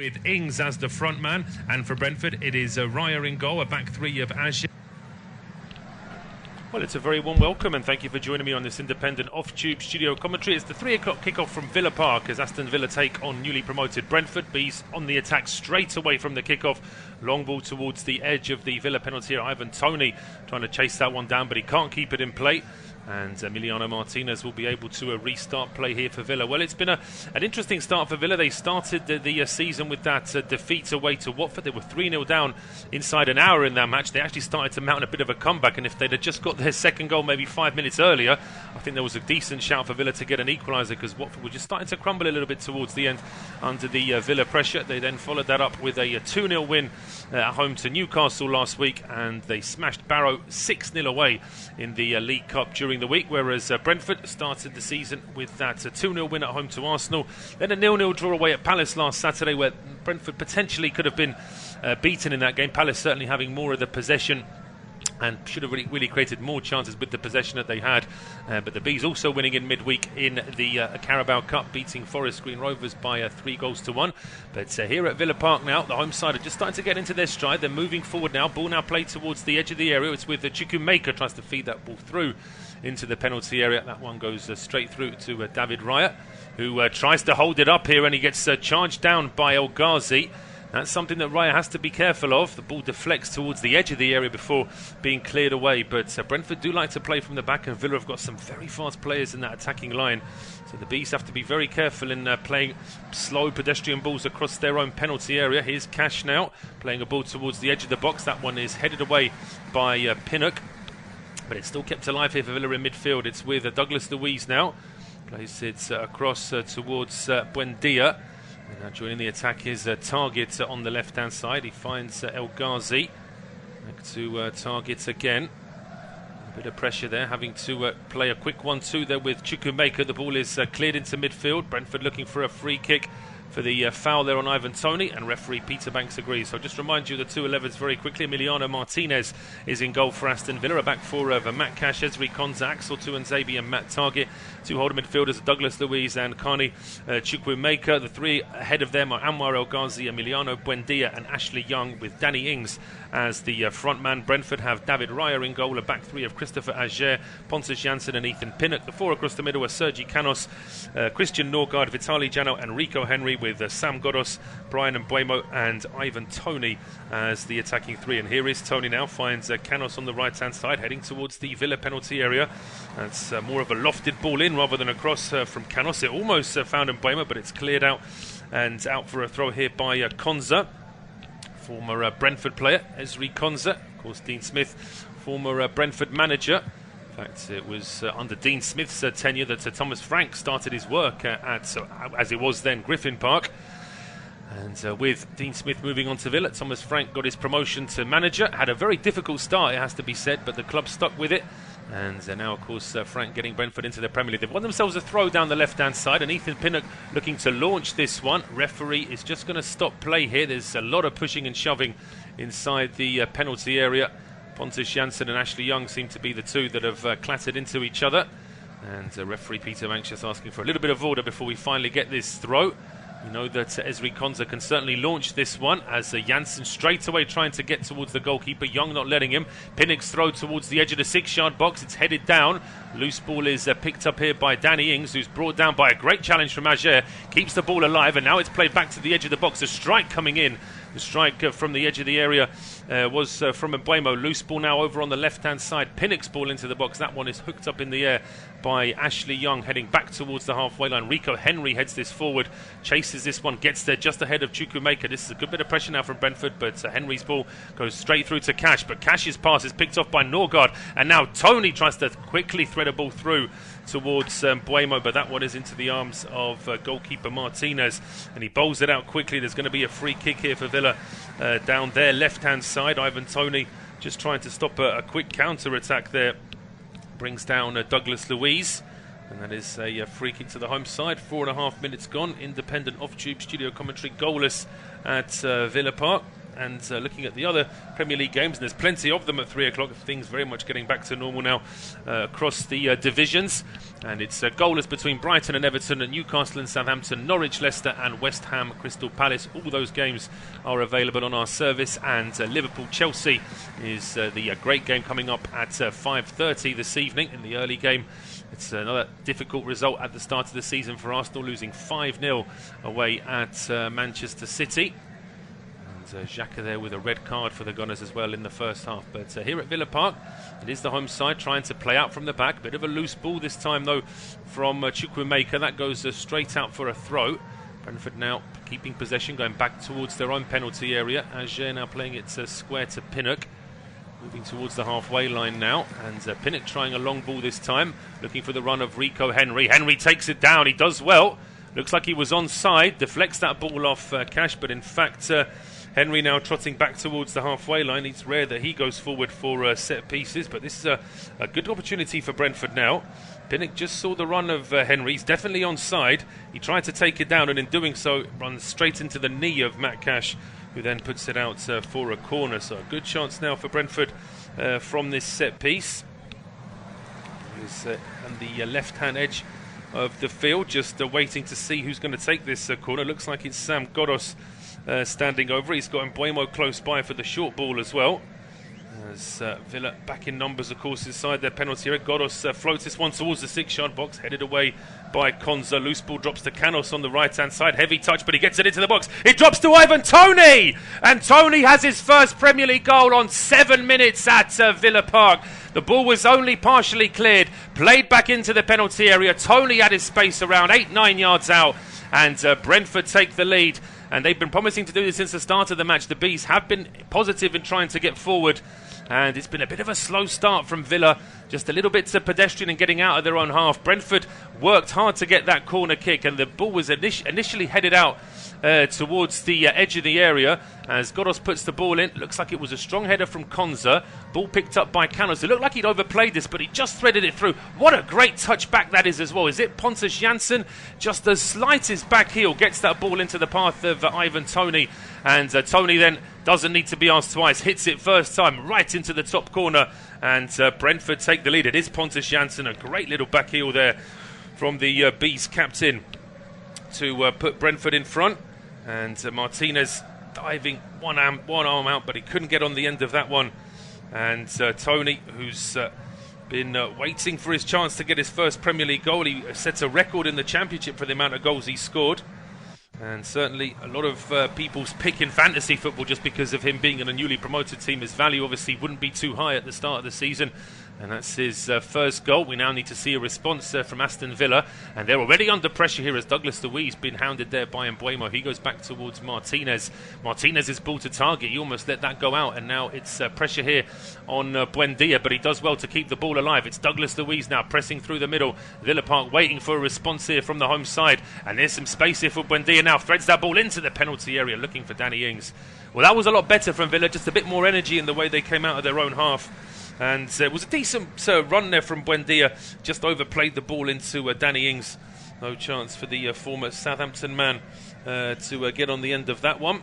with Ings as the front man, and for Brentford it is Raya in goal, a back three of Asje. Well, it's a very warm welcome and thank you for joining me on this independent off-tube studio commentary. It's the 3 o'clock kickoff from Villa Park as Aston Villa take on newly promoted Brentford. Bees on the attack straight away from the kickoff. Long ball towards the edge of the Villa penalty area. Ivan Toney trying to chase that one down, but he can't keep it in play. And Emiliano Martinez will be able to restart play here for Villa. Well, it's been an interesting start for Villa. They started the season with that defeat away to Watford. They were 3-0 down inside an hour in that match. They actually started to mount a bit of a comeback, and if they'd have just got their second goal maybe 5 minutes earlier, I think there was a decent shout for Villa to get an equaliser, because Watford were just starting to crumble a little bit towards the end under the Villa pressure. They then followed that up with a 2-0 win at home to Newcastle last week, and they smashed Barrow 6-0 away in the League Cup during the week, whereas Brentford started the season with that 2-0 win at home to Arsenal, then a 0-0 draw away at Palace last Saturday, where Brentford potentially could have been beaten in that game. Palace certainly having more of the possession and should have really created more chances with the possession that they had. But the Bees also winning in midweek in the Carabao Cup, beating Forest Green Rovers by 3-1. But here at Villa Park now, the home side are just starting to get into their stride. They're moving forward now. Ball now played towards the edge of the area. It's with Chukwuemeka tries to feed that ball through into the penalty area. That one goes straight through to David Raya, who tries to hold it up here, and he gets charged down by El Ghazi. That's something that Raya has to be careful of. The ball deflects towards the edge of the area before being cleared away. But Brentford do like to play from the back, and Villa have got some very fast players in that attacking line. So the Bees have to be very careful in playing slow pedestrian balls across their own penalty area. Here's Cash now, playing a ball towards the edge of the box. That one is headed away by Pinnock, but it's still kept alive here for Villa in midfield. It's with Douglas Luiz now. Plays it across towards Buendia. And now joining the attack is Target on the left-hand side. He finds El Ghazi. Back to Target again. A bit of pressure there, having to play a quick 1-2 there with Chukwuemeka. The ball is cleared into midfield. Brentford looking for a free kick for the foul there on Ivan Toney, and referee Peter Banks agrees. So just remind you the 2-11s very quickly. Emiliano Martinez is in goal for Aston Villa. A back four of Matt Cash, Ezri Konsa, Axel Tuanzebe and Matt Target. Two holder midfielders, Douglas Luiz and Carney Chukwuemeka. The three ahead of them are Anwar El Ghazi, Emiliano Buendia and Ashley Young, with Danny Ings as the front man. Brentford have David Raya in goal, a back three of Christopher Ager, Pontus Jansson and Ethan Pinnock. The four across the middle are Sergi Canos, Christian Norgard, Vitaly Jano and Rico Henry, with Sam Godos, Brian Mbuemo and Ivan Toney as the attacking three. And here is Toney now, finds Canos on the right hand side, heading towards the Villa penalty area. That's more of a lofted ball in rather than a cross from Canos. It almost found Mbuemo, but it's cleared out and out for a throw here by Konsa, former Brentford player. Ezri Konsa, of course Dean Smith, former Brentford manager. In fact, it was under Dean Smith's tenure that Thomas Frank started his work at, as it was then, Griffin Park. And with Dean Smith moving on to Villa, Thomas Frank got his promotion to manager. Had a very difficult start, it has to be said, but the club stuck with it. And now, of course, Frank getting Brentford into the Premier League. They've won themselves a throw down the left-hand side, and Ethan Pinnock looking to launch this one. Referee is just going to stop play here. There's a lot of pushing and shoving inside the penalty area. Pontus Jansson and Ashley Young seem to be the two that have clattered into each other. And referee Peter Banks just asking for a little bit of order before we finally get this throw. You know that Ezri Konsa can certainly launch this one, as Jansson straight away trying to get towards the goalkeeper. Young not letting him. Pinnock's throw towards the edge of the 6-yard box. It's headed down. Loose ball is picked up here by Danny Ings, who's brought down by a great challenge from Ager. Keeps the ball alive, and now it's played back to the edge of the box. A strike coming in. The strike from the edge of the area was from Mbuemo. Loose ball now over on the left-hand side. Pinnock's ball into the box. That one is hooked up in the air by Ashley Young, heading back towards the halfway line. Rico Henry heads this forward, chases this one, gets there just ahead of Chukwuemeka. This is a good bit of pressure now from Brentford, but Henry's ball goes straight through to Cash. But Cash's pass is picked off by Norgard, and now Toney tries to quickly thread a ball through towards Mbuemo, but that one is into the arms of goalkeeper Martinez, and he bowls it out quickly. There's going to be a free kick here for Villa down their left-hand side. Ivan Toney just trying to stop a quick counter-attack there. Brings down Douglas Luiz, and that is a free kick to the home side. 4.5 minutes gone. Independent off-tube studio commentary, goalless at Villa Park. and looking at the other Premier League games, and there's plenty of them at 3 o'clock. Things very much getting back to normal now across the divisions. And it's goalless between Brighton and Everton, and Newcastle and Southampton, Norwich, Leicester and West Ham, Crystal Palace. All those games are available on our service, and Liverpool-Chelsea is the great game coming up at 5:30 this evening in the early game. It's another difficult result at the start of the season for Arsenal, losing 5-0 away at Manchester City. And Xhaka there with a red card for the Gunners as well in the first half. But here at Villa Park, it is the home side trying to play out from the back. Bit of a loose ball this time though from Chukwuemeka. That goes straight out for a throw. Brentford now keeping possession, going back towards their own penalty area. Ajer now playing it square to Pinnock. Moving towards the halfway line now, and Pinnock trying a long ball this time, looking for the run of Rico Henry. Henry takes it down, he does well. Looks like he was onside, deflects that ball off Cash, but in fact Henry now trotting back towards the halfway line. It's rare that he goes forward for set pieces, but this is a good opportunity for Brentford now. Pinnock just saw the run of Henry, he's definitely onside. He tried to take it down, and in doing so runs straight into the knee of Matt Cash, who then puts it out for a corner. So a good chance now for Brentford from this set piece. He's on the left-hand edge of the field, just waiting to see who's going to take this corner. Looks like it's Sam Ghoddos standing over. He's got Mbeumo close by for the short ball as well. As Villa back in numbers, of course, inside their penalty area. Ghoddos floats this one towards the 6-yard box, headed away by Konza. Loose ball drops to Canos on the right-hand side. Heavy touch, but he gets it into the box. It drops to Ivan Toney! And Toney has his first Premier League goal on 7 minutes at Villa Park. The ball was only partially cleared, played back into the penalty area. Toney had his space around 8-9 yards out, and Brentford take the lead. And they've been promising to do this since the start of the match. The Bees have been positive in trying to get forward, and it's been a bit of a slow start from Villa, just a little bit pedestrian in getting out of their own half. Brentford worked hard to get that corner kick, and the ball was initially headed out towards the edge of the area as Ghoddos puts the ball in. Looks like it was a strong header from Konza. Ball picked up by Canos. It looked like he'd overplayed this, but he just threaded it through. What a great touch back that is as well. Is it Pontus Jansson? Just the slightest back heel gets that ball into the path of Ivan Toney, and Toney then doesn't need to be asked twice, hits it first time right into the top corner, and Brentford take the lead. It is Pontus Jansson, a great little back heel there from the Bees captain to put Brentford in front. And Martinez diving one arm out, but he couldn't get on the end of that one. And Toney, who's been waiting for his chance to get his first Premier League goal. He sets a record in the Championship for the amount of goals he scored. And certainly a lot of people's pick in fantasy football just because of him being in a newly promoted team. His value obviously wouldn't be too high at the start of the season. And that's his first goal. We now need to see a response from Aston Villa. And they're already under pressure here as Douglas Luiz been hounded there by Mbeumo. He goes back towards Martinez. Martinez's ball to target. He almost let that go out. And now it's pressure here on Buendia. But he does well to keep the ball alive. It's Douglas Luiz now pressing through the middle. Villa Park waiting for a response here from the home side. And there's some space here for Buendia now. Threads that ball into the penalty area looking for Danny Ings. Well, that was a lot better from Villa. Just a bit more energy in the way they came out of their own half. And it was a decent run there from Buendia. Just overplayed the ball into Danny Ings. No chance for the former Southampton man to get on the end of that one.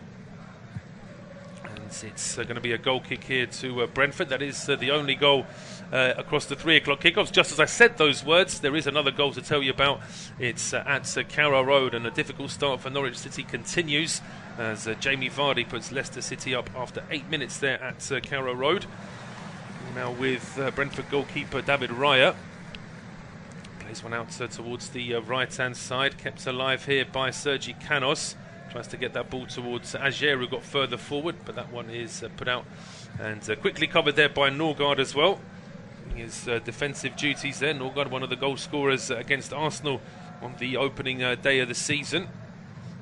And it's going to be a goal kick here to Brentford. That is the only goal across the 3 o'clock kickoffs. Just as I said those words, there is another goal to tell you about. It's at Carrow Road, and a difficult start for Norwich City continues as Jamie Vardy puts Leicester City up after 8 minutes there at Carrow Road. Now with Brentford goalkeeper David Raya. Plays one out towards the right-hand side. Kept alive here by Sergi Canos. Tries to get that ball towards Ajer, who got further forward, but that one is put out. And quickly covered there by Norgard as well. His defensive duties there. Norgard, one of the goal scorers against Arsenal on the opening day of the season.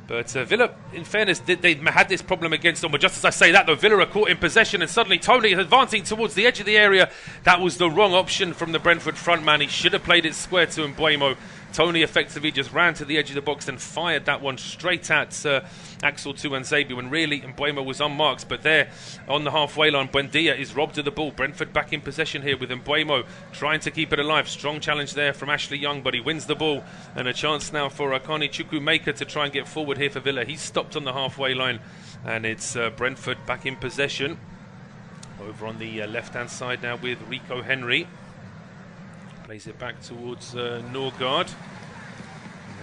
But Villa, in fairness, they had this problem against them. But just as I say that, though, Villa are caught in possession, and suddenly Toney is advancing towards the edge of the area. That was the wrong option from the Brentford front man. He should have played it square to Mbeumo. Toney effectively just ran to the edge of the box and fired that one straight at Axel Tuanzebe when really Mbeumo was unmarked. But there on the halfway line, Buendia is robbed of the ball. Brentford back in possession here with Mbeumo trying to keep it alive. Strong challenge there from Ashley Young, but he wins the ball. And a chance now for Akani Chukwuemeka to try and get forward here for Villa. He's stopped on the halfway line. and it's Brentford back in possession. Over on the left-hand side now with Rico Henry. Plays it back towards Norgard.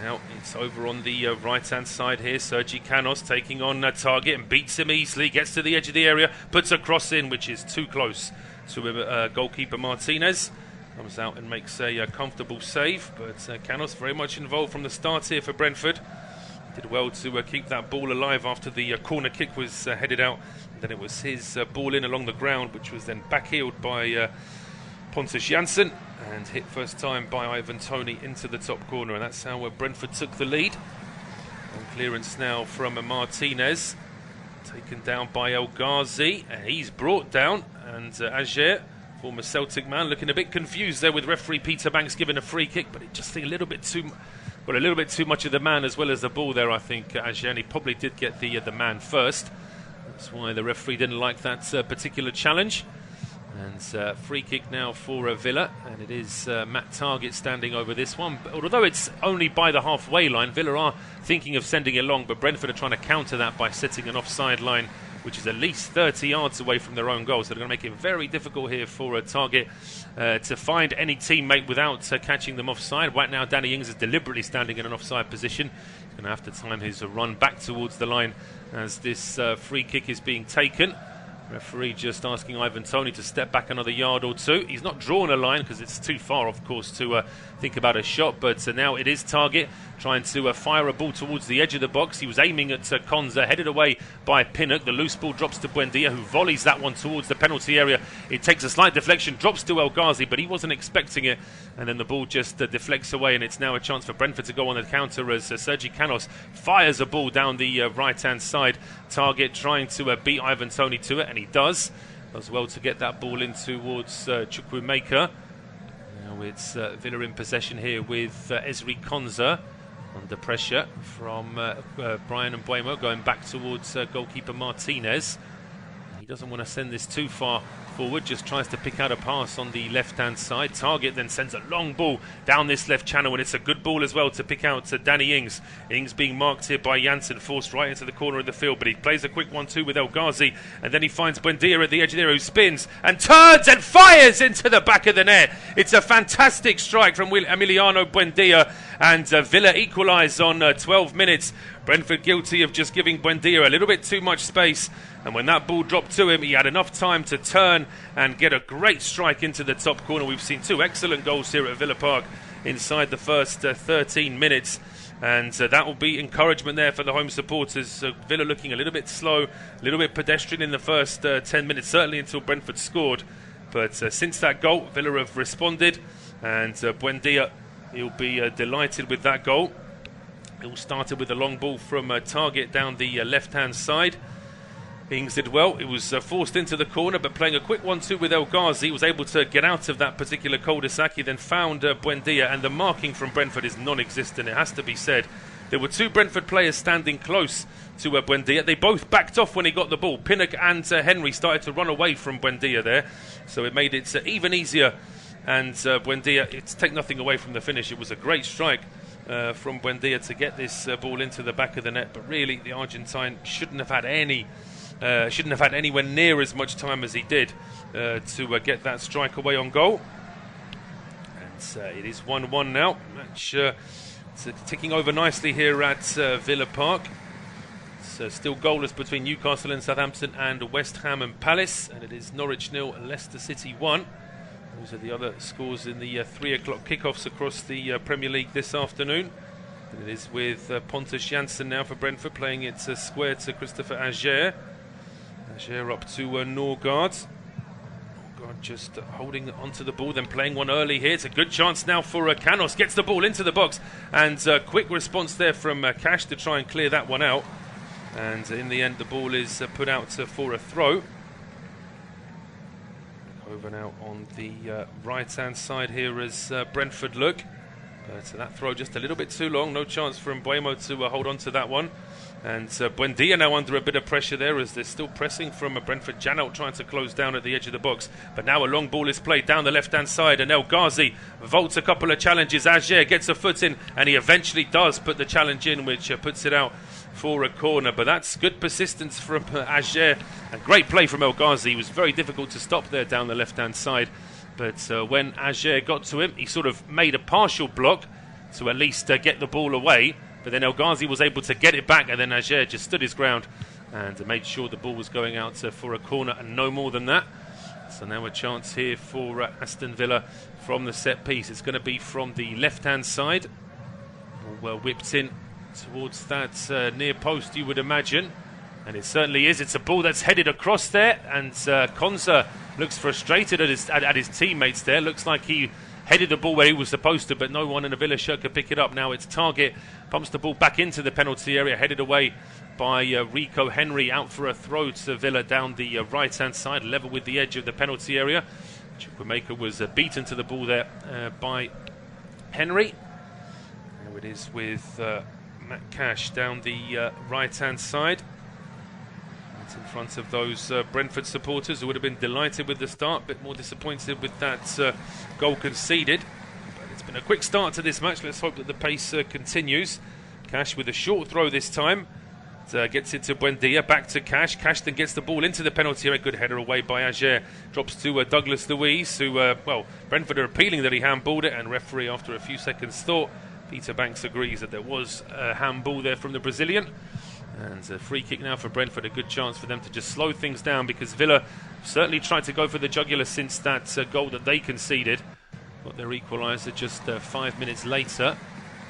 Now it's over on the right-hand side here. Sergi Canos taking on Target and beats him easily. Gets to the edge of the area, puts a cross in, which is too close to goalkeeper Martinez. Comes out and makes a comfortable save, but Canos very much involved from the start here for Brentford. Did well to keep that ball alive after the corner kick was headed out. Then it was his ball in along the ground, which was then backheeled by Pontus Jansson and hit first time by Ivan Toney into the top corner, and that's how Brentford took the lead. And clearance now from Martinez, taken down by El Ghazi, and he's brought down, and Ajer, former Celtic man, looking a bit confused there with referee Peter Banks giving a free kick, but it just a little bit too much of the man as well as the ball there, I think. Ajer, and he probably did get the man first. That's why the referee didn't like that particular challenge. And free kick now for Villa, and it is Matt Target standing over this one. But although it's only by the halfway line, Villa are thinking of sending it long, but Brentford are trying to counter that by setting an offside line, which is at least 30 yards away from their own goal. So they're going to make it very difficult here for Target to find any teammate without catching them offside. Right now, Danny Ings is deliberately standing in an offside position. He's going to have to time his run back towards the line as this free kick is being taken. Referee just asking Ivan Toney to step back another yard or two. He's not drawn a line because it's too far, of course, to think about a shot. But now it is Target trying to fire a ball towards the edge of the box. He was aiming at Konza, headed away by Pinnock. The loose ball drops to Buendia, who volleys that one towards the penalty area. It takes a slight deflection, drops to El Ghazi, but he wasn't expecting it. And then the ball just deflects away, and it's now a chance for Brentford to go on the counter as Sergi Canos fires a ball down the right-hand side. Target trying to beat Ivan Toney to it, and he does well to get that ball in towards Chukwuemeka. Now it's Villa in possession here with Ezri Konza under pressure from Brian Mbeumo, going back towards goalkeeper Martinez. He doesn't want to send this too far forward, just tries to pick out a pass on the left-hand side. Target then sends a long ball down this left channel, and it's a good ball as well to pick out Danny Ings. Ings being marked here by Jansson, forced right into the corner of the field, but he plays a quick 1-2 with El Ghazi, and then he finds Buendia at the edge of the area, who spins and turns and fires into the back of the net. It's a fantastic strike from Emiliano Buendia, and Villa equalise on 12 minutes. Brentford guilty of just giving Buendia a little bit too much space, and when that ball dropped to him, he had enough time to turn and get a great strike into the top corner. We've seen two excellent goals here at Villa Park inside the first 13 minutes, and that will be encouragement there for the home supporters. Villa looking a little bit slow, a little bit pedestrian in the first 10 minutes, certainly until Brentford scored. But since that goal, Villa have responded, and Buendia, he'll be delighted with that goal. It all started with a long ball from Target down the left-hand side. Ings did well. It was forced into the corner, but playing a quick 1-2 with El Ghazi, was able to get out of that particular cul-de-sac. He then found Buendia, and the marking from Brentford is non-existent, it has to be said. There were two Brentford players standing close to Buendia. They both backed off when he got the ball. Pinnock and Henry started to run away from Buendia there, so it made it even easier. And Buendia, it's take nothing away from the finish. It was a great strike from Buendia to get this ball into the back of the net, but really the Argentine shouldn't have had anywhere near as much time as he did to get that strike away on goal. And it is 1-1 now. Match ticking over nicely here at Villa Park. It's still goalless between Newcastle and Southampton and West Ham and Palace, and it is Norwich 0, Leicester City 1. Those are the other scores in the 3 o'clock kickoffs across the Premier League this afternoon. And it is with Pontus Jansson now for Brentford, playing it square to Christopher Ajer. Ajer up to Norgard. Norgard just holding onto the ball, then playing one early here. It's a good chance now for Canos. Gets the ball into the box, and quick response there from Cash to try and clear that one out. And in the end, the ball is put out for a throw. Over now on the right-hand side here as Brentford look. But that throw just a little bit too long. No chance for Mbeumo to hold on to that one. And Buendia now under a bit of pressure there as they're still pressing from Brentford. Janelt trying to close down at the edge of the box. But now a long ball is played down the left-hand side, and El Ghazi vaults a couple of challenges. Ajer gets a foot in, and he eventually does put the challenge in, which puts it out for a corner, but that's good persistence from Ager, and great play from El Ghazi. He was very difficult to stop there down the left-hand side, but when Ager got to him, he sort of made a partial block to at least get the ball away, but then El Ghazi was able to get it back, and then Ager just stood his ground and made sure the ball was going out for a corner and no more than that. So now a chance here for Aston Villa from the set piece. It's going to be from the left-hand side. Well whipped in towards that near post, you would imagine. And it certainly is. It's a ball that's headed across there, and Konza looks frustrated at his teammates there. Looks like he headed the ball where he was supposed to, but no one in a Villa shirt could pick it up. Now it's Target, pumps the ball back into the penalty area, headed away by Rico Henry, out for a throw to Villa down the right-hand side, level with the edge of the penalty area. Chukwuemeka was beaten to the ball there by Henry. Now it is with Matt Cash down the right-hand side. It's in front of those Brentford supporters who would have been delighted with the start, a bit more disappointed with that goal conceded. But it's been a quick start to this match. Let's hope that the pace continues. Cash with a short throw this time. Gets it to Buendia, back to Cash. Cash then gets the ball into the penalty area. Good header away by Ager. Drops to Douglas Luiz, who, well, Brentford are appealing that he handballed it, and referee, after a few seconds thought, Peter Banks agrees that there was a handball there from the Brazilian. And a free kick now for Brentford, a good chance for them to just slow things down, because Villa certainly tried to go for the jugular since that goal that they conceded. Got their equaliser just 5 minutes later.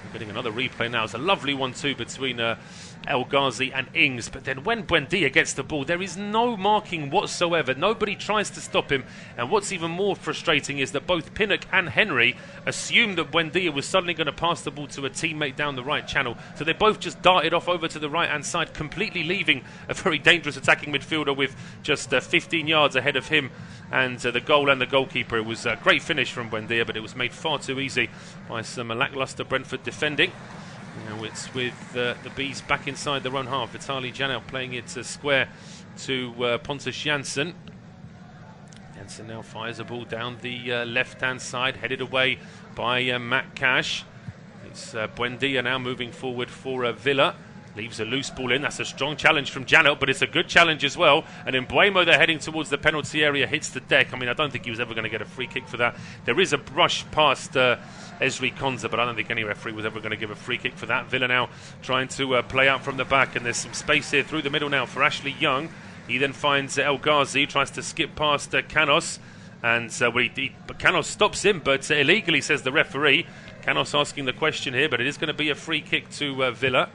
We're getting another replay now. It's a lovely 1-2 between El Ghazi and Ings, but then when Buendia gets the ball, there is no marking whatsoever. Nobody tries to stop him, and what's even more frustrating is that both Pinnock and Henry assumed that Buendia was suddenly going to pass the ball to a teammate down the right channel, so they both just darted off over to the right hand side, completely leaving a very dangerous attacking midfielder with just 15 yards ahead of him and the goal and the goalkeeper. It was a great finish from Buendia, but it was made far too easy by some lacklustre Brentford defending. Now it's with the Bees back inside their own half. Vitaly Janel playing it square to Pontus Jansson. Jansson now fires a ball down the left-hand side, headed away by Matt Cash. It's Buendia now moving forward for Villa. Leaves a loose ball in. That's a strong challenge from Janel, but it's a good challenge as well. And in Buemo, they're heading towards the penalty area, hits the deck. I mean, I don't think he was ever going to get a free kick for that. There is a brush past Esri Konza, but I don't think any referee was ever going to give a free kick for that. Villa now trying to play out from the back, and there's some space here through the middle now for Ashley Young. He then finds El Ghazi, tries to skip past Canos, and but Canos stops him, but illegally, says the referee. Canos asking the question here, but it is going to be a free kick to Villa.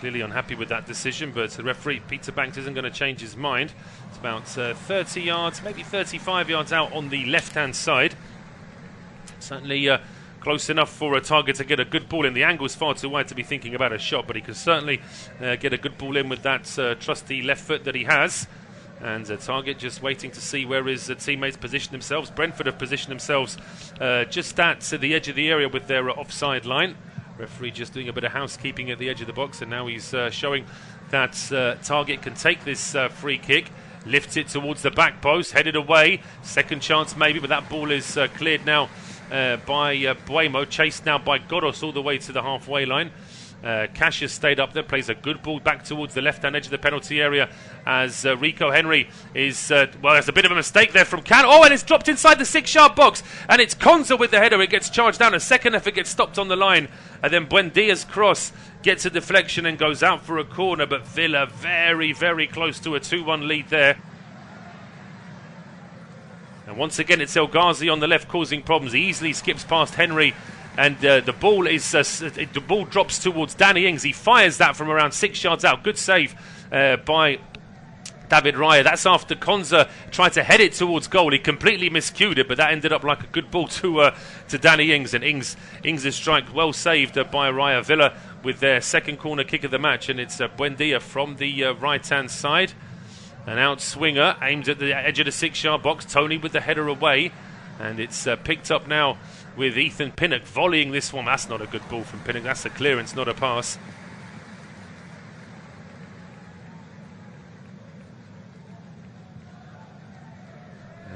Clearly unhappy with that decision, but the referee Peter Banks isn't going to change his mind. It's about 30 yards, maybe 35 yards out on the left-hand side. Certainly close enough for a Target to get a good ball in. The angle's far too wide to be thinking about a shot, but he can certainly get a good ball in with that trusty left foot that he has. And Target just waiting to see where his teammates position themselves. Brentford have positioned themselves just at the edge of the area with their offside line. Referee just doing a bit of housekeeping at the edge of the box, and now he's showing that Target can take this free kick, lifts it towards the back post, headed away, second chance maybe, but that ball is cleared now by Buemo, chased now by Godos all the way to the halfway line. Cash has stayed up there, plays a good ball back towards the left-hand edge of the penalty area as Rico Henry is, well, there's a bit of a mistake there from Can. Oh, and it's dropped inside the 6-yard box, and it's Konza with the header. It gets charged down. A second effort gets stopped on the line, and then Buendia's cross gets a deflection and goes out for a corner, but Villa very, very close to a 2-1 lead there. And once again, it's El Ghazi on the left causing problems. He easily skips past Henry, and the ball drops towards Danny Ings. He fires that from around 6 yards out. Good save by David Raya. That's after Konza tried to head it towards goal. He completely miscued it, but that ended up like a good ball to Danny Ings. And Ings' strike well saved by Raya. Villa with their second corner kick of the match, and it's Buendia from the right-hand side. An out swinger aimed at the edge of the 6-yard box. Toney with the header away, and it's picked up now with Ethan Pinnock volleying this one. That's not a good ball from Pinnock. That's a clearance, not a pass.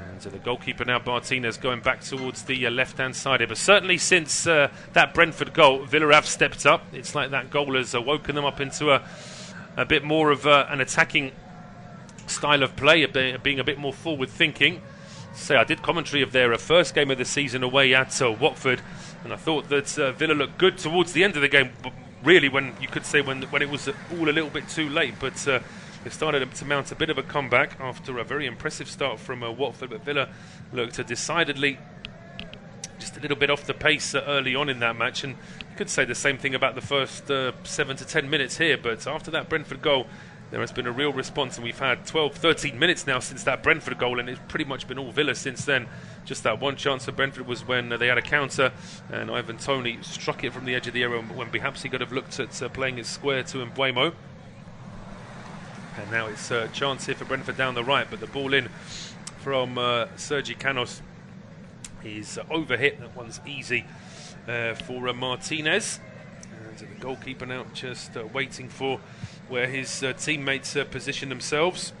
And the goalkeeper now, Martinez, going back towards the left-hand side here. But certainly since that Brentford goal, Villa have stepped up. It's like that goal has woken them up into a bit more of an attacking style of play, being a bit more forward-thinking. I did commentary of their first game of the season away at Watford, and I thought that Villa looked good towards the end of the game. But really, when you could say when it was all a little bit too late, but they started to mount a bit of a comeback after a very impressive start from Watford. But Villa looked decidedly just a little bit off the pace early on in that match, and you could say the same thing about the first 7 to 10 minutes here. But after that Brentford goal, there has been a real response, and we've had 12, 13 minutes now since that Brentford goal, and it's pretty much been all Villa since then. Just that one chance for Brentford was when they had a counter, and Ivan Toney struck it from the edge of the area when perhaps he could have looked at playing it square to Mbuemo. And now it's a chance here for Brentford down the right, but the ball in from Sergi Canos is overhit. That one's easy for Martinez. And the goalkeeper now just waiting for where his teammates position themselves.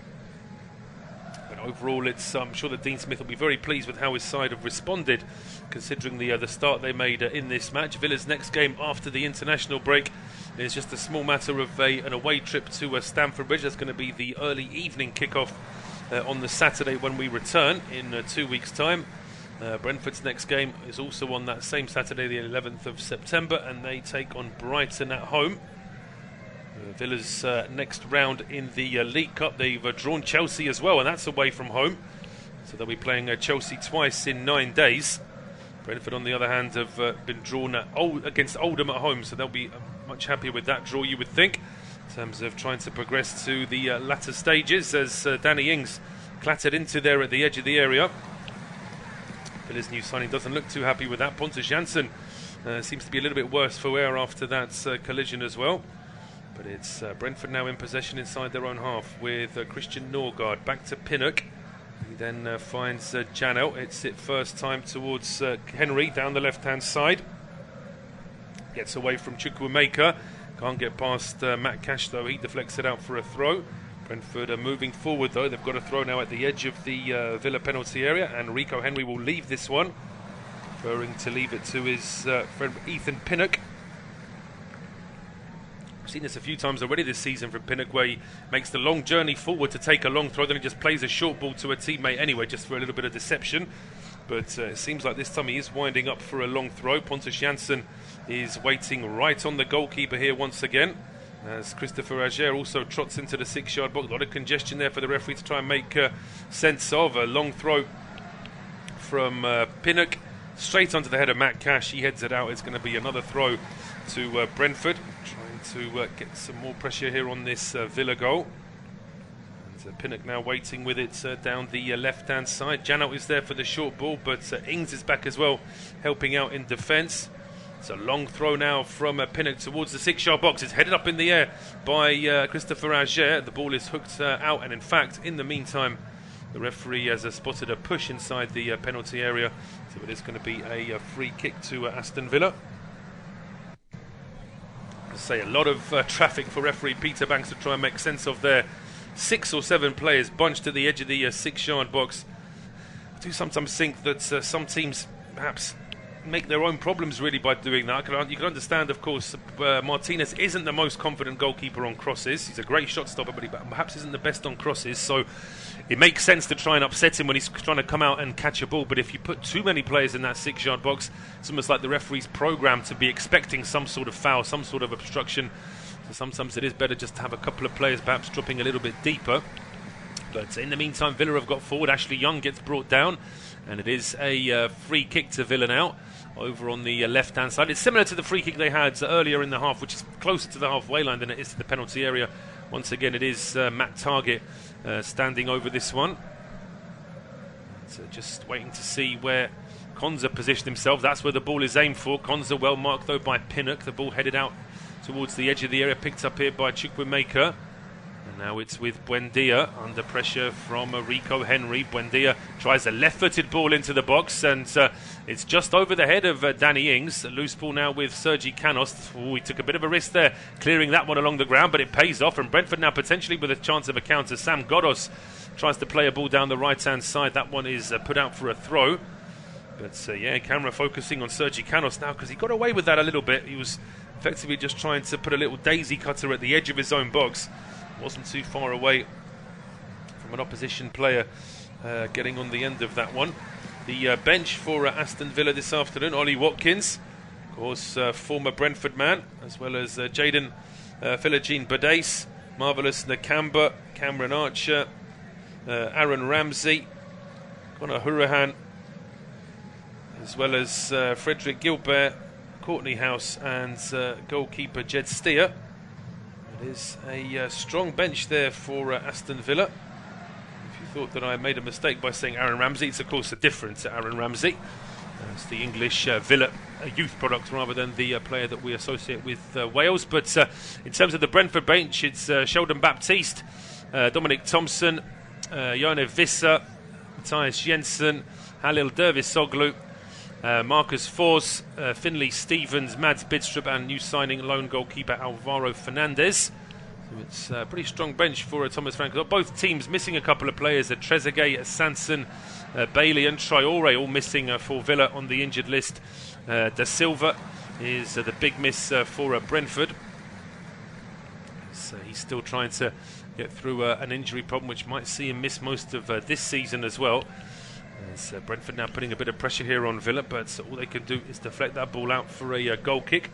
But overall, I'm sure that Dean Smith will be very pleased with how his side have responded, considering the start they made in this match. Villa's next game after the international break is just a small matter of an away trip to Stamford Bridge. That's going to be the early evening kickoff on the Saturday when we return in 2 weeks' time. Brentford's next game is also on that same Saturday, the 11th of September, and they take on Brighton at home. Villa's next round in the League Cup, they've drawn Chelsea as well, and that's away from home. So they'll be playing Chelsea twice in 9 days. Brentford, on the other hand, have been drawn against Oldham at home, so they'll be much happier with that draw, you would think, in terms of trying to progress to the latter stages, as Danny Ings clattered into there at the edge of the area. Villa's new signing doesn't look too happy with that. Pontus Jansson seems to be a little bit worse for wear after that collision as well. But it's Brentford now in possession inside their own half with Christian Norgard back to Pinnock. He then finds Janelt. It's it first time towards Henry down the left-hand side. Gets away from Chukwuemeka. Can't get past Matt Cash, though. He deflects it out for a throw. Brentford are moving forward, though. They've got a throw now at the edge of the Villa penalty area, and Rico Henry will leave this one, preferring to leave it to his friend Ethan Pinnock. I've seen this a few times already this season from Pinnock, where he makes the long journey forward to take a long throw, then he just plays a short ball to a teammate anyway, just for a little bit of deception. But it seems like this time he is winding up for a long throw. Pontus Jansson is waiting right on the goalkeeper here once again, as Christopher Ager also trots into the 6-yard box. A lot of congestion there for the referee to try and make sense of. A long throw from Pinnock, straight onto the head of Matt Cash. He heads it out. It's going to be another throw to Brentford, trying to get some more pressure here on this Villa goal. And Pinnock now waiting with it down the left-hand side. Janelt is there for the short ball, but Ings is back as well, helping out in defence. It's a long throw now from Pinnock towards the 6-yard box. It's headed up in the air by Christopher Ager. The ball is hooked out, and in fact, in the meantime, the referee has spotted a push inside the penalty area. So it is going to be a free kick to Aston Villa. I say a lot of traffic for referee Peter Banks to try and make sense of there. 6 or 7 players bunched at the edge of the 6-yard box. I do sometimes think that some teams perhaps make their own problems really by doing that. You can understand, of course, Martinez isn't the most confident goalkeeper on crosses. He's a great shot stopper, but he perhaps isn't the best on crosses, so it makes sense to try and upset him when he's trying to come out and catch a ball. But if you put too many players in that 6-yard box, it's almost like the referee's programmed to be expecting some sort of foul, some sort of obstruction. So sometimes it is better just to have a couple of players perhaps dropping a little bit deeper. But in the meantime, Villa have got forward. Ashley Young gets brought down, and it is a free kick to Villa now over on the left-hand side. It's similar to the free kick they had earlier in the half, which is closer to the halfway line than it is to the penalty area. Once again, it is Matt Targett standing over this one. So just waiting to see where Konza positioned himself. That's where the ball is aimed for. Konza well marked, though, by Pinnock. The ball headed out towards the edge of the area, picked up here by Chukwuemeka. And now it's with Buendia under pressure from Rico Henry. Buendia tries a left-footed ball into the box, and it's just over the head of Danny Ings. A loose ball now with Sergi Canos. He took a bit of a risk there, clearing that one along the ground, but it pays off. And Brentford now potentially with a chance of a counter. Sam Godos tries to play a ball down the right-hand side. That one is put out for a throw. But yeah, camera focusing on Sergi Canos now, because he got away with that a little bit. He was effectively just trying to put a little daisy cutter at the edge of his own box. Wasn't too far away from an opposition player getting on the end of that one. The bench for Aston Villa this afternoon, Ollie Watkins, of course, former Brentford man, as well as Jaden Philogene Badace, Marvellous Nakamba, Cameron Archer, Aaron Ramsey, Conor Hurahan, as well as Frederick Gilbert, Courtney House, and goalkeeper Jed Steer. It is a strong bench there for Aston Villa. If you thought that I made a mistake by saying Aaron Ramsey, it's of course a different Aaron Ramsey. It's the English Villa youth product rather than the player that we associate with Wales. But in terms of the Brentford bench, it's Sheldon Baptiste, Dominic Thompson, Yone Visser, Matthias Jensen, Halil Dervisoglu, Marcus Fors, Finlay Stevens, Mads Bidstrup, and new signing lone goalkeeper Alvaro Fernandez. So it's a pretty strong bench for Thomas Frank. Both teams missing a couple of players, Trezeguet, Sanson, Bailey and Traore all missing for Villa on the injured list. Da Silva is the big miss for Brentford. So he's still trying to get through an injury problem which might see him miss most of this season as well. As Brentford now putting a bit of pressure here on Villa, but all they can do is deflect that ball out for a goal kick.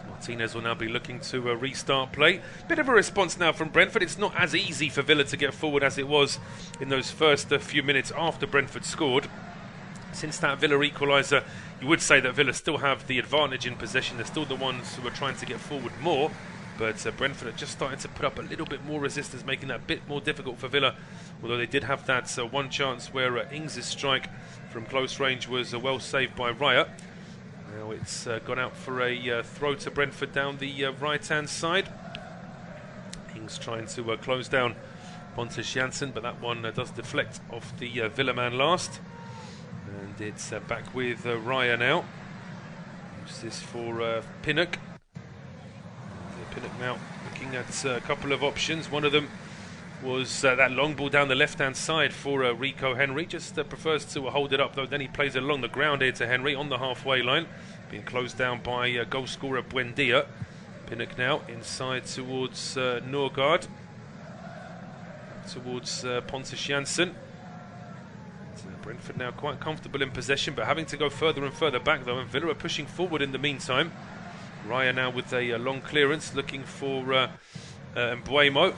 Martinez will now be looking to restart play. Bit of a response now from Brentford. It's not as easy for Villa to get forward as it was in those first few minutes after Brentford scored. Since that Villa equaliser, you would say that Villa still have the advantage in possession. They're still the ones who are trying to get forward more. But Brentford are just starting to put up a little bit more resistance, making that a bit more difficult for Villa. Although they did have that one chance where Ings' strike from close range was well saved by Raya. Now it's gone out for a throw to Brentford down the right-hand side. Ings trying to close down Pontus Jansson, but that one does deflect off the Villa man last. And it's back with Raya now. Use this for Pinnock. Pinnock now looking at a couple of options. One of them was that long ball down the left-hand side for Rico Henry. Just prefers to hold it up, though. Then he plays it along the ground here to Henry on the halfway line. Being closed down by goal scorer Buendia. Pinnock now inside towards Norgard. Towards Pontus Jansson. Brentford now quite comfortable in possession, but having to go further and further back, though. And Villa are pushing forward in the meantime. Raya now with a long clearance, looking for Mbuemo.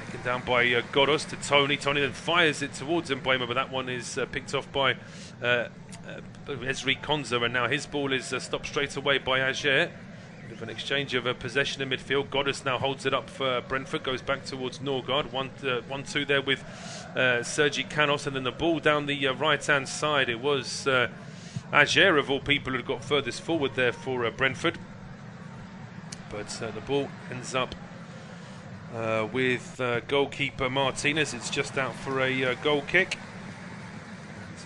Taken down by Godos to Toney. Toney then fires it towards Mbuemo, but that one is picked off by Ezri Konza, and now his ball is stopped straight away by Ajer. Bit of an exchange of possession in midfield. Godos now holds it up for Brentford, goes back towards Norgard. 1-2 there with Sergi Canos, and then the ball down the right-hand side. It was Ajer, of all people, who got furthest forward there for Brentford. But the ball ends up with goalkeeper Martinez. It's just out for a goal kick.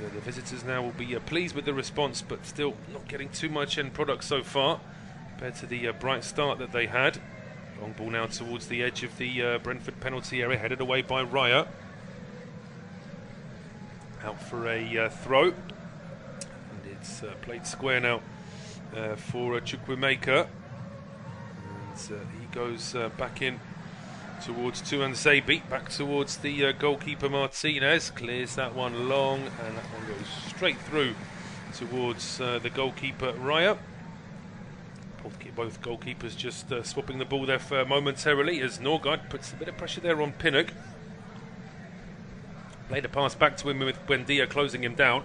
And, the visitors now will be pleased with the response, but still not getting too much end product so far compared to the bright start that they had. Long ball now towards the edge of the Brentford penalty area, headed away by Raya. Out for a throw. It's played square now for Chukwuemeka. And he goes back in towards Tuan Zabi, back towards the goalkeeper Martinez. Clears that one long, and that one goes straight through towards the goalkeeper Raya. Both goalkeepers just swapping the ball there for momentarily as Norgard puts a bit of pressure there on Pinnock. Played a pass back to him with Buendia closing him down.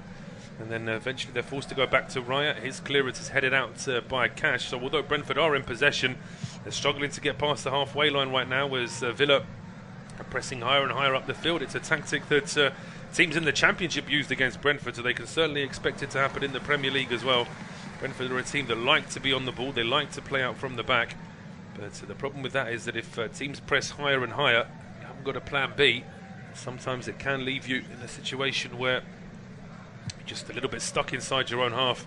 And then eventually they're forced to go back to Raya. His clearance is headed out by Cash. So although Brentford are in possession, they're struggling to get past the halfway line right now as Villa are pressing higher and higher up the field. It's a tactic that teams in the Championship used against Brentford, so they can certainly expect it to happen in the Premier League as well. Brentford are a team that like to be on the ball. They like to play out from the back. But the problem with that is that if teams press higher and higher, you haven't got a plan B. Sometimes it can leave you in a situation where you're just a little bit stuck inside your own half,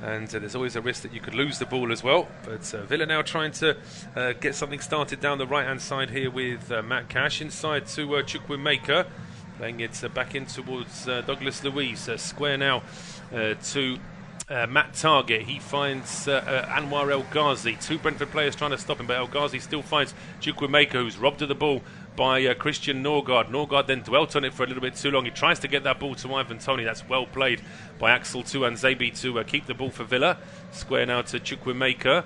and there's always a risk that you could lose the ball as well. But Villa now trying to get something started down the right-hand side here with Matt Cash inside to Chukwuemeka, playing it back in towards Douglas Luiz. Square now to Matt Target. He finds Anwar El Ghazi. Two Brentford players trying to stop him, but El Ghazi still finds Chukwuemeka, who's robbed of the ball by Christian Norgard. Norgard then dwelt on it for a little bit too long. He tries to get that ball to Ivan Toney. That's well played by Axel Tuanzebe to keep the ball for Villa. Square now to Chukwuemeka.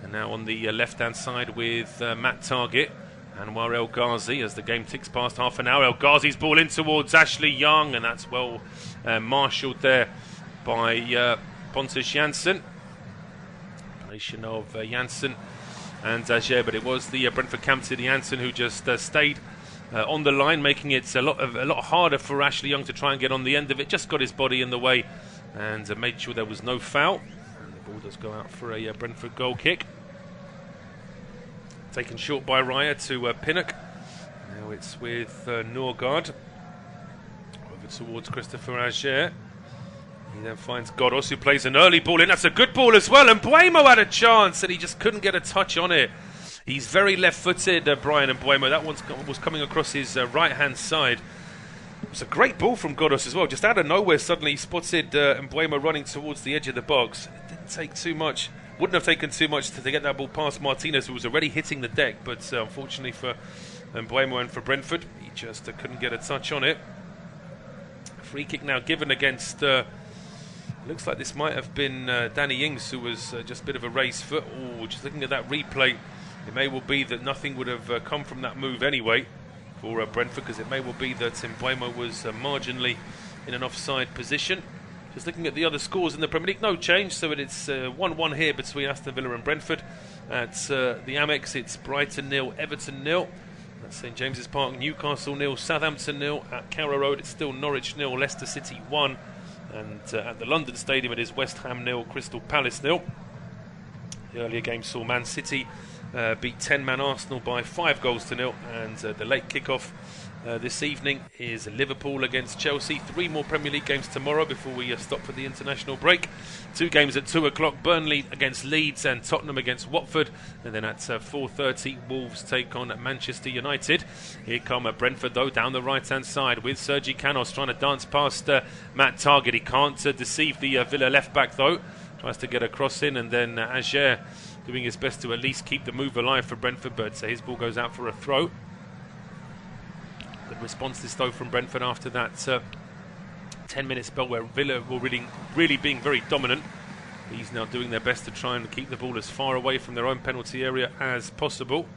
And now on the left-hand side with Matt Target. Anwar El Ghazi as the game ticks past half an hour. El Ghazi's ball in towards Ashley Young, and that's well marshalled there by Pontus Jansson. Combination of Jansson and Zajer, but it was the Brentford captain Jansson who just stayed on the line, making it a lot harder for Ashley Young to try and get on the end of it. Just got his body in the way and made sure there was no foul. And the ball does go out for a Brentford goal kick. Taken short by Raya to Pinnock. Now it's with Norgard over towards Christopher Ager. He then finds Godos, who plays an early ball in. That's a good ball as well. And Mbeumo had a chance, and he just couldn't get a touch on it. He's very left-footed, Brian Mbeumo. That one was coming across his right-hand side. It was a great ball from Godos as well. Just out of nowhere, suddenly he spotted Mbeumo running towards the edge of the box. It didn't take too much. Wouldn't have taken too much to get that ball past Martinez, who was already hitting the deck. But unfortunately for Mbeumo and for Brentford, he just couldn't get a touch on it. Free kick now given against... looks like this might have been Danny Ings, who was just a bit of a raised foot. Oh, just looking at that replay, it may well be that nothing would have come from that move anyway for Brentford, because it may well be that Mbeumo was marginally in an offside position. Just looking at the other scores in the Premier League, no change, so it's 1-1 here between Aston Villa and Brentford. At the Amex, it's Brighton 0, Everton 0. At St James's Park, Newcastle 0, Southampton 0. At Carrow Road, it's still Norwich 0, Leicester City 1. And at the London Stadium, it is West Ham 0, Crystal Palace 0. The earlier game saw Man City beat 10-man Arsenal by 5-0. And the late kick-off this evening is Liverpool against Chelsea. 3 more Premier League games tomorrow before we stop for the international break. 2 games at 2 o'clock, Burnley against Leeds and Tottenham against Watford. And then at 4:30, Wolves take on Manchester United. Here come Brentford, though, down the right-hand side with Sergi Canos trying to dance past Matt Target. He can't deceive the Villa left-back, though. Tries to get a cross in, and then Ager doing his best to at least keep the move alive for Brentford, but his ball goes out for a throw. Good response this, though, from Brentford after that 10-minute spell where Villa were really being very dominant. He's now doing their best to try and keep the ball as far away from their own penalty area as possible.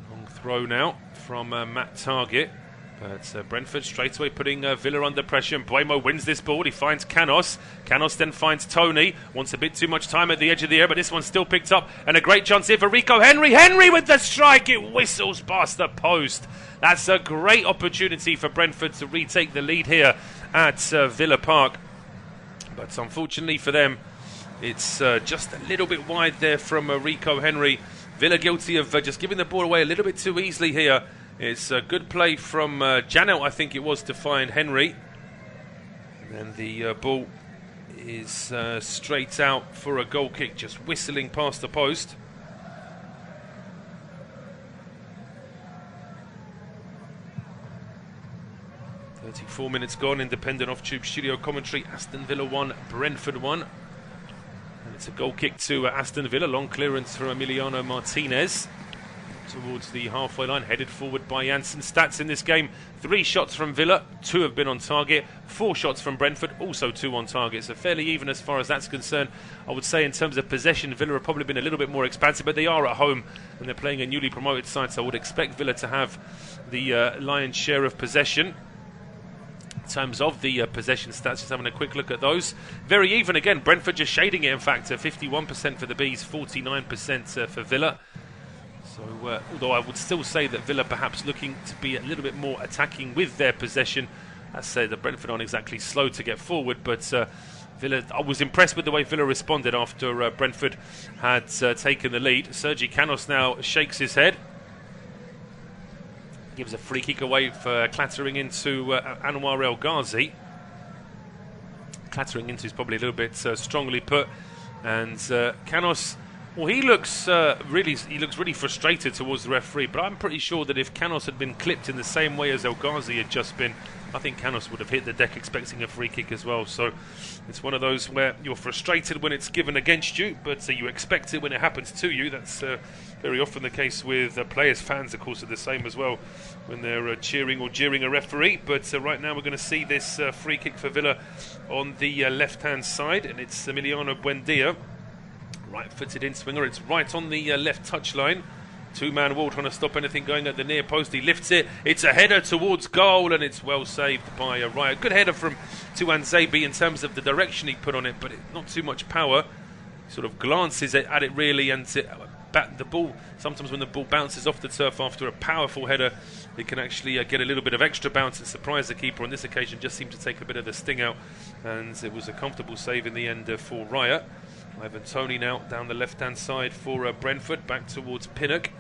Long throw now from Matt Target. But Brentford straight away putting Villa under pressure. And Mbeumo wins this ball. He finds Canos. Canos then finds Toney. Wants a bit too much time at the edge of the area, but this one's still picked up. And a great chance here for Rico Henry. Henry with the strike. It whistles past the post. That's a great opportunity for Brentford to retake the lead here at Villa Park. But unfortunately for them, it's just a little bit wide there from Rico Henry. Villa guilty of just giving the ball away a little bit too easily here. It's a good play from Janelt, I think it was, to find Henry. And the ball is straight out for a goal kick, just whistling past the post. .34 minutes gone, independent off-tube studio commentary. Aston Villa 1, Brentford 1. And it's a goal kick to Aston Villa. Long clearance from Emiliano Martinez towards the halfway line, headed forward by Jansson. Stats in this game: 3 shots from Villa, 2 have been on target. 4 shots from Brentford, also 2 on target. So fairly even as far as that's concerned. I would say in terms of possession, Villa have probably been a little bit more expansive, but they are at home and they're playing a newly promoted side, so I would expect Villa to have the lion's share of possession. In terms of the possession stats, just having a quick look at those. Very even again. Brentford just shading it, in fact. 51% for the Bees, 49% for Villa. So, although I would still say that Villa perhaps looking to be a little bit more attacking with their possession. I say that Brentford aren't exactly slow to get forward, but Villa, I was impressed with the way Villa responded after Brentford had taken the lead. Sergi Canos now shakes his head. Gives a free kick away for clattering into Anwar El Ghazi. clattering into is probably a little bit strongly put. And Canos, well, he looks really frustrated towards the referee. But I'm pretty sure that if Canos had been clipped in the same way as El Ghazi had just been, I think Canos would have hit the deck expecting a free kick as well. So it's one of those where you're frustrated when it's given against you, but you expect it when it happens to you. That's very often the case with players. Fans, of course, are the same as well when they're cheering or jeering a referee. But right now we're going to see this free kick for Villa on the left-hand side, and it's Emiliano Buendia, right-footed in-swinger. It's right on the left touchline. Two-man wall trying to stop anything going at the near post. He lifts it. It's a header towards goal, and it's well saved by Raya. Good header from Tuanzebe in terms of the direction he put on it, but not too much power. Sort of glances at it really, and the ball. Sometimes when the ball bounces off the turf after a powerful header, it can actually get a little bit of extra bounce and surprise the keeper. On this occasion, just seemed to take a bit of the sting out, and it was a comfortable save in the end for Raya. Ivan Toney now down the left-hand side for Brentford, back towards Pinnock.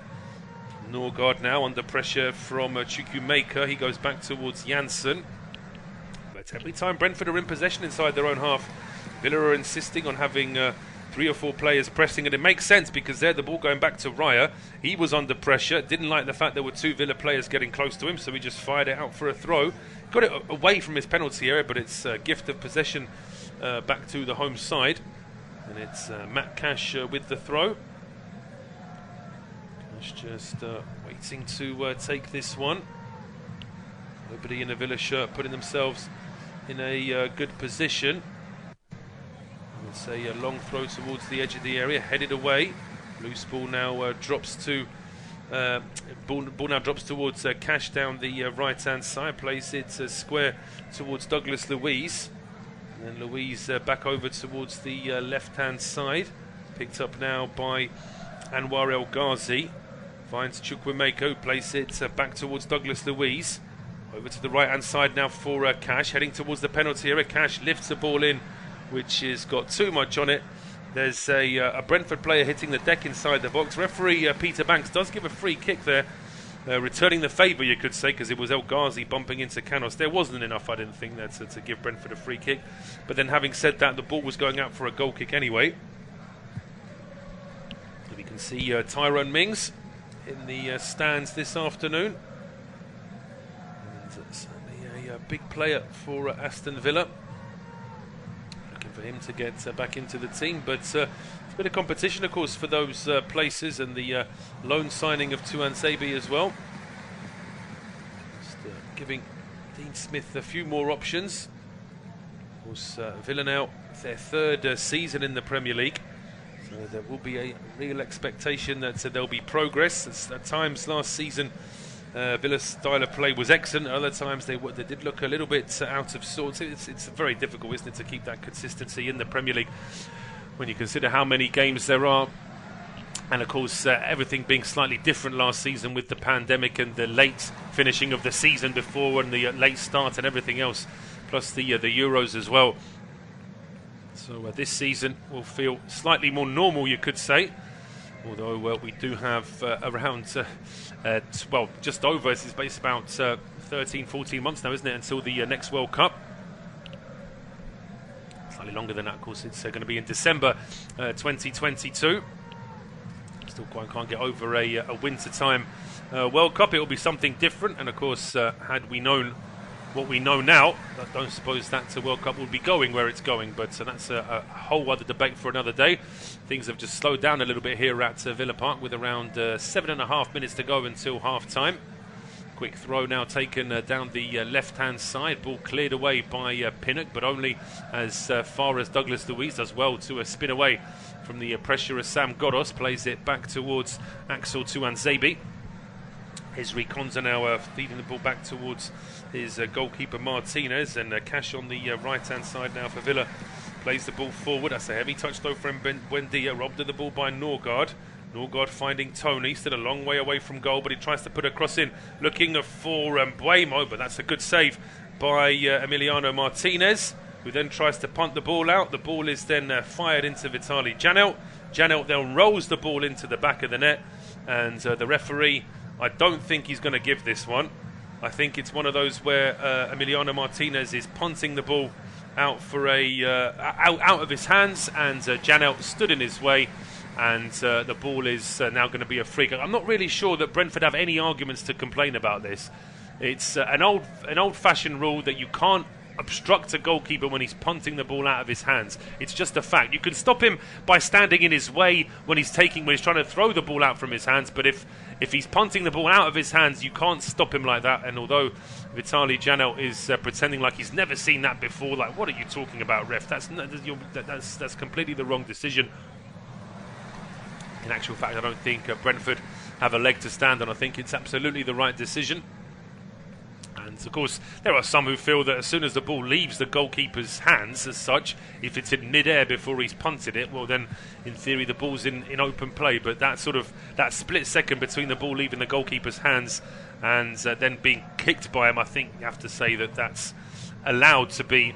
Norgard now under pressure from Chukwuemeka. He goes back towards Janssen. But every time Brentford are in possession inside their own half, Villa are insisting on having 3 or 4 players pressing, and it makes sense because there the ball going back to Raya. He was under pressure, didn't like the fact there were 2 Villa players getting close to him, so he just fired it out for a throw. Got it away from his penalty area, but it's a gift of possession back to the home side. And it's Matt Cash with the throw. Cash just waiting to take this one. Nobody in a Villa shirt putting themselves in a good position. It's a long throw towards the edge of the area, headed away. Loose ball now drops to ball now drops towards Cash down the right-hand side. Plays it square towards Douglas Luiz. And Luiz back over towards the left-hand side. Picked up now by Anwar El Ghazi. Finds Chukwuemeka, who plays it back towards Douglas Luiz. Over to the right-hand side now for Cash, heading towards the penalty area. Cash lifts the ball in, which has got too much on it. There's a Brentford player hitting the deck inside the box. Referee Peter Banks does give a free kick there. Returning the favour, you could say, because it was El Ghazi bumping into Canos. There wasn't enough, I didn't think, there to give Brentford a free kick. But then having said that, the ball was going out for a goal kick anyway. And we can see Tyrone Mings in the stands this afternoon. And certainly a big player for Aston Villa. Looking for him to get back into the team, but it's a bit of competition, of course, for those places, and the loan signing of Tuanzebe as well. Just giving Dean Smith a few more options. Of course, Villa now their 3rd season in the Premier League, so there will be a real expectation that there'll be progress. At times last season, Villa's style of play was excellent. Other times they did look a little bit out of sorts. It's very difficult, isn't it, to keep that consistency in the Premier League when you consider how many games there are, and of course everything being slightly different last season with the pandemic and the late finishing of the season before and the late start and everything else, plus the Euros as well. So this season will feel slightly more normal, you could say, although we do have around just over, it's about 13-14 months now, isn't it, until the next World Cup. Slightly longer than that, of course. It's going to be in December 2022. Still quite can't get over a winter time World Cup. It will be something different, and of course had we known what we know now, I don't suppose that World Cup will be going where it's going, but that's a whole other debate for another day. Things have just slowed down a little bit here at Villa Park, with around 7.5 minutes to go until half time. Quick throw now taken down the left-hand side. Ball cleared away by Pinnock, but only as far as Douglas Luiz does well to spin away from the pressure as Sam Godos plays it back towards Axel Tuanzebe. Hezri Konza now feeding the ball back towards his goalkeeper Martinez, and Cash on the right-hand side now for Villa plays the ball forward. That's a heavy touch though from Buendia, robbed of the ball by Norgard. Norgard finding Toney, still a long way away from goal, but he tries to put a cross in, looking for Buemo, but that's a good save by Emiliano Martinez, who then tries to punt the ball out. The ball is then fired into Vitali Janelt. Janelt then rolls the ball into the back of the net, and the referee, I don't think he's going to give this one. I think it's one of those where Emiliano Martinez is punting the ball out for a out of his hands, and Janelt stood in his way, and the ball is now going to be a free kick. I'm not really sure that Brentford have any arguments to complain about this. It's an old-fashioned rule that you can't obstruct a goalkeeper when he's punting the ball out of his hands. It's just a fact. You can stop him by standing in his way when he's trying to throw the ball out from his hands, but if he's punting the ball out of his hands, you can't stop him like that. And although Vitaly Janelt is pretending like he's never seen that before, like, what are you talking about, ref? That's completely the wrong decision. In actual fact, I don't think Brentford have a leg to stand on. I think it's absolutely the right decision. And of course, there are some who feel that as soon as the ball leaves the goalkeeper's hands, as such, if it's in mid-air before he's punted it, well then, in theory, the ball's in open play. But that split second between the ball leaving the goalkeeper's hands and then being kicked by him, I think you have to say that that's allowed to be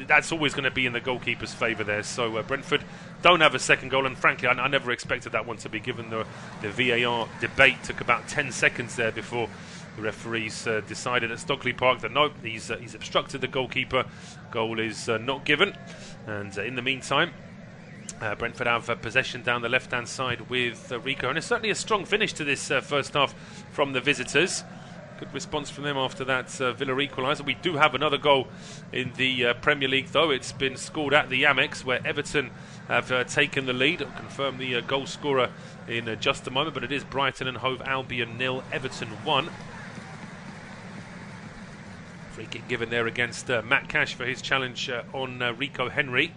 that's always going to be in the goalkeeper's favour there. So Brentford don't have a second goal, and frankly, I never expected that one to be given. The VAR debate took about 10 seconds there before the referees decided at Stockley Park that no, he's obstructed the goalkeeper. Goal is not given. And in the meantime, Brentford have possession down the left-hand side with Rico. And it's certainly a strong finish to this first half from the visitors. Good response from them after that Villa equaliser. We do have another goal in the Premier League, though. It's been scored at the Amex, where Everton have taken the lead. I'll confirm the goal scorer in just a moment, but it is Brighton and Hove Albion 0, Everton 1. Free kick given there against Matt Cash for his challenge on Rico Henry,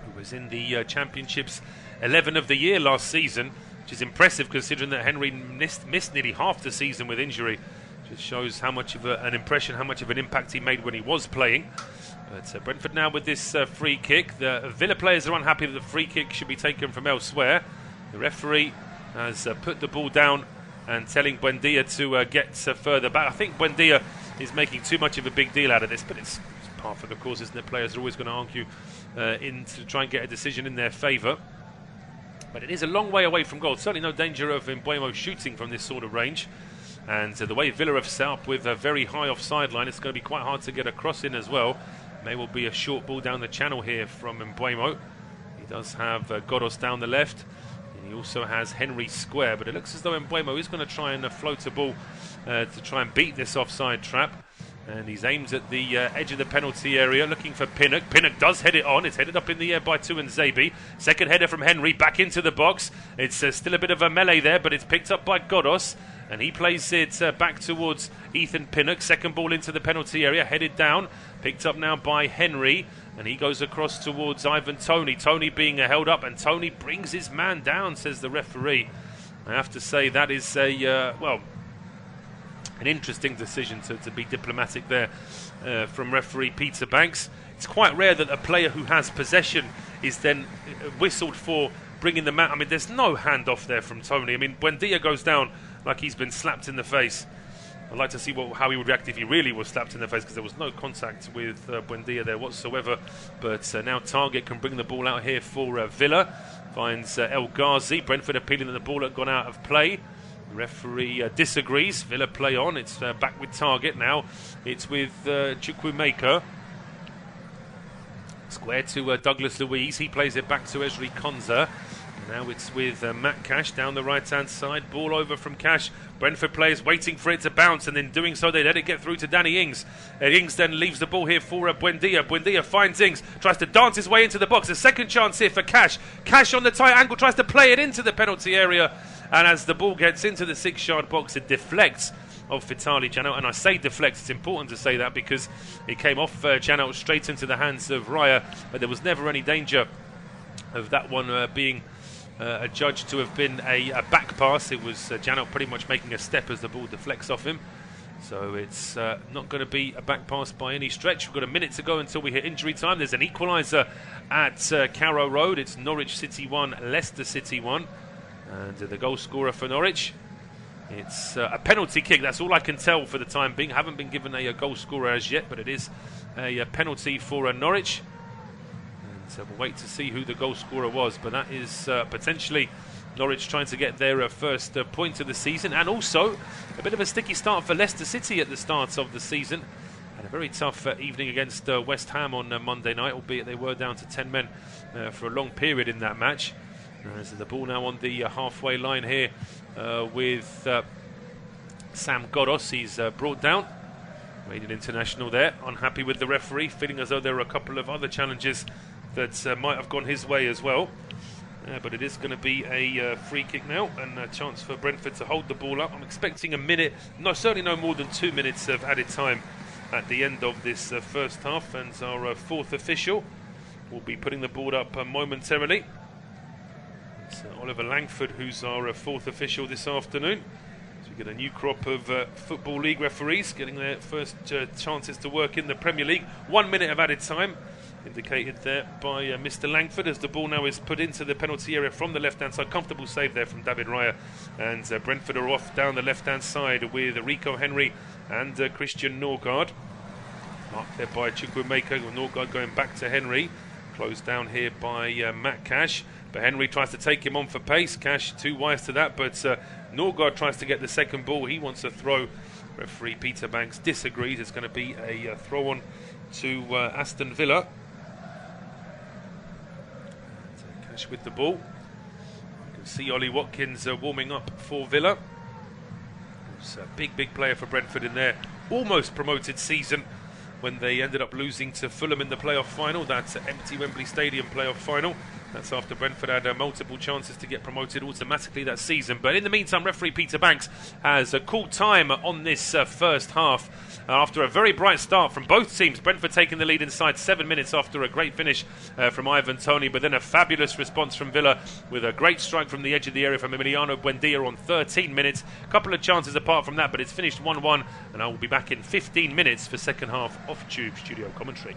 who was in the Championship's 11 of the year last season, which is impressive considering that Henry missed nearly half the season with injury. Just shows how much of an impression, how much of an impact he made when he was playing. But Brentford now with this free kick. The Villa players are unhappy that the free kick should be taken from elsewhere. The referee has put the ball down and telling Buendia to get further back. I think Buendia is making too much of a big deal out of this, but it's par for the course, isn't it? Players are always going to argue to try and get a decision in their favour. But it is a long way away from goal. Certainly no danger of Mbeumo shooting from this sort of range. And the way Villa have set up with a very high offside line, it's going to be quite hard to get a cross in as well. May well be a short ball down the channel here from Mbeumo. He does have Godos down the left. And he also has Henry square. But it looks as though Mbeumo is going to try and float a ball to try and beat this offside trap. And he's aimed at the edge of the penalty area, looking for Pinnock. Pinnock does head it on. It's headed up in the air by Tuanzebe. Second header from Henry, back into the box. It's still a bit of a melee there, but it's picked up by Godos. And he plays it back towards Ethan Pinnock. Second ball into the penalty area, headed down. Picked up now by Henry. And he goes across towards Ivan Toney. Toney being held up, and Toney brings his man down, says the referee. I have to say that is an interesting decision to be diplomatic there from referee Peter Banks. It's quite rare that a player who has possession is then whistled for bringing the man. I mean, there's no handoff there from Toney. I mean, Buendia goes down like he's been slapped in the face. I'd like to see how he would react if he really was slapped in the face, because there was no contact with Buendia there whatsoever. But now Target can bring the ball out here for Villa. Finds El Ghazi. Brentford appealing that the ball had gone out of play. The referee disagrees. Villa play on. It's back with Target now. It's with Chukwuemeka. Square to Douglas Luiz. He plays it back to Esri Konza. Now it's with Matt Cash down the right-hand side. Ball over from Cash. Brentford players waiting for it to bounce, and in doing so they let it get through to Danny Ings. Ings then leaves the ball here for Buendia. Buendia finds Ings, tries to dance his way into the box. A second chance here for Cash. Cash on the tight angle tries to play it into the penalty area, and as the ball gets into the 6-yard box, it deflects off Vitaly Janelt. And I say deflects, it's important to say that because it came off Janelt straight into the hands of Raya, but there was never any danger of that one being adjudged to have been a back pass. It was Janelt pretty much making a step as the ball deflects off him. So it's not going to be a back pass by any stretch. We've got a minute to go until we hit injury time. There's an equaliser at Carrow Road. It's Norwich City 1, Leicester City 1. And the goal scorer for Norwich, it's a penalty kick. That's all I can tell for the time being. Haven't been given a goal scorer as yet, but it is a penalty for Norwich. So we'll wait to see who the goal scorer was, but that is potentially Norwich trying to get their first point of the season, and also a bit of a sticky start for Leicester City at the start of the season. Had a very tough evening against West Ham on Monday night, albeit they were down to 10 men for a long period in that match. So the ball now on the halfway line here with Sam Godos. He's brought down. Made an international there. Unhappy with the referee, feeling as though there are a couple of other challenges that might have gone his way as well. But it is going to be a free kick now, and a chance for Brentford to hold the ball up. I'm expecting a minute, certainly no more than 2 minutes of added time at the end of this first half, and our fourth official will be putting the ball up momentarily. It's Oliver Langford who's our fourth official this afternoon. So we get a new crop of Football League referees getting their first chances to work in the Premier League. 1 minute of added time indicated there by Mr. Langford, as the ball now is put into the penalty area from the left-hand side. Comfortable save there from David Raya, and Brentford are off down the left-hand side with Rico Henry and Christian Norgard. Marked there by Chukwuemeka, Norgard going back to Henry. Closed down here by Matt Cash, but Henry tries to take him on for pace. Cash too wise to that, but Norgard tries to get the second ball. He wants a throw. Referee Peter Banks disagrees. It's going to be a throw on to Aston Villa. Cash with the ball. You can see Ollie Watkins warming up for Villa. He's a big player for Brentford in their almost promoted season, when they ended up losing to Fulham in the playoff final. That's empty Wembley Stadium playoff final. That's after Brentford had multiple chances to get promoted automatically that season. But in the meantime, referee Peter Banks has called time on this first half. After a very bright start from both teams, Brentford taking the lead inside 7 minutes after a great finish from Ivan Toney, but then a fabulous response from Villa with a great strike from the edge of the area from Emiliano Buendia on 13 minutes. A couple of chances apart from that, but it's finished 1-1, and I will be back in 15 minutes for second half off Tube Studio Commentary.